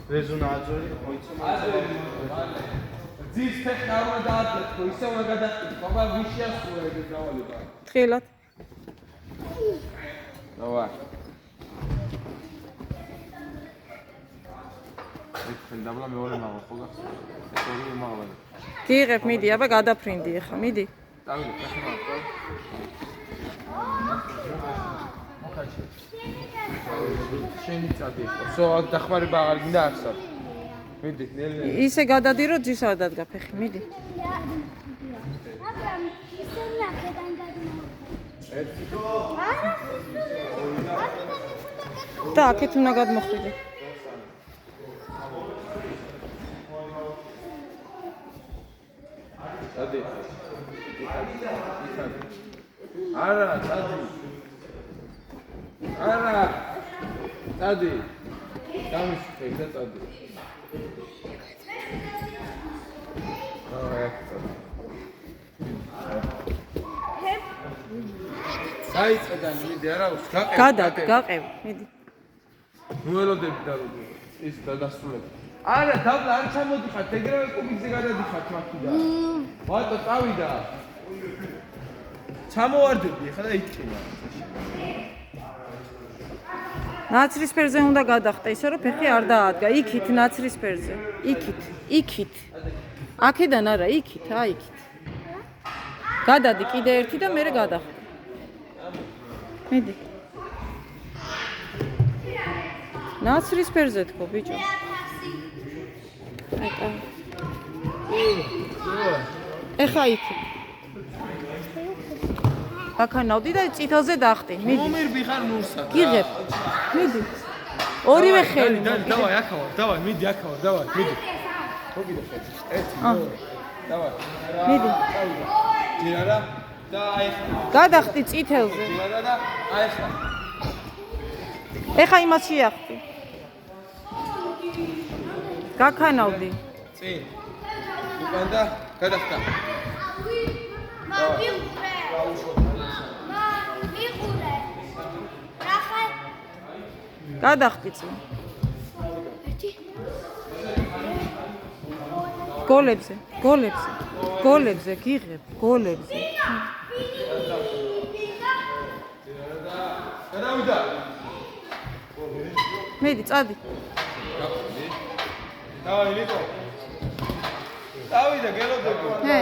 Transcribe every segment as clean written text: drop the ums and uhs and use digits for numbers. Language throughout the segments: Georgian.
რეზონა აძორი მოიცა. ძის ფეხნაურა დაადეთ, ისევ უნდა გადახდეთ. ბაბა ვიშია სულ ეგ დავალება. თხილად. დავა. ეს დაბლა მეორე მაღლა ხო გახსოვს? ეს ორივე მაღლა. გიღებ, მიდი, აბა გადაფრინდი ახლა, მიდი. დავიდე, ფეხნაურა. მოხაჩი. შენი წადი. სო აქ დახმარება აღარ გინდა ახსა. მიდი, ნელი. ისე გადადი, რომ ძის არ დადგა ფეხი, მიდი. და აქეთ უნდა გადმოხვიდე. წადი. არა, წადი. არა. წადი. გამიშფე და წადი. საიწედან მიდი არა უშ გაყევ. გაყევ, მიდი. ნუელოდები და ის დადასრულებ. არა, დაბლა არ ჩამოდიხართ, ეგრევე კუბიკზე გადადიხართ მაქიდან. ვატო წავიდა. ჩამოვარდები ხა და იტკინა. ნაცრისფერზე უნდა გადახტე, ისე რომ ფეხი არ დაადგა. იქით ნაცრისფერზე. იქით. აქედან არა, იქით. გადადი კიდე ერთი და მერე გადახტე. მიდი. ნაცრისფერზე თქო, ბიჭო. აკა. ეხა იქით. აქანავდი და წითელზე დახტი. მიდი. მომირბი ხარ ნურსა. გიღებ. მიდი. ორივე ხელი. დავაი, აქავარ, დავაი, მიდი აქავარ, დავაი, მიდი. მოგიდე ხელი. ერთი, დავაი. მიდი. ჯირარა და აიხა. გადახტი წითელზე. ჯირარა და აიხა. ეხა იმას შეახტი. გაქანავდი. წინ. უკან და გადახტა. გადახტი წინ. გოლებზე გიღებ, გოლებზე. გადავიდა. მიდი, წადი. დავაი, ნიკო. დავიდა, გელოდები. ჰე.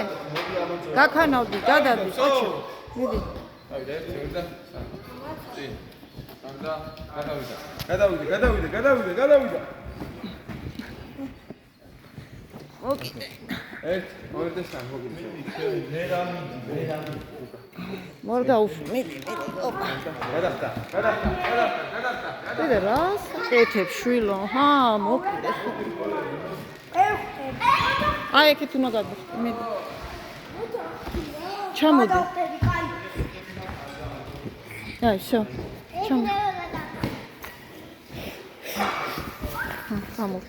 გაქანავდი, გადადი, ოჩო. მიდი. დავიდა, ერთი და წინ. და გადავიდა. მოკიდე. ერთ, ორი და სამი მოგიდე. მორგაუშვი, მიდი. ოპა. გადახტა. კიდე რას? ეთებ შვილო. ჰა, მოკიდე. აი, ეგეთ უნდა გადახტე, მიდი. ჩამოდი. აი, შო. ჩამოდი. გამო.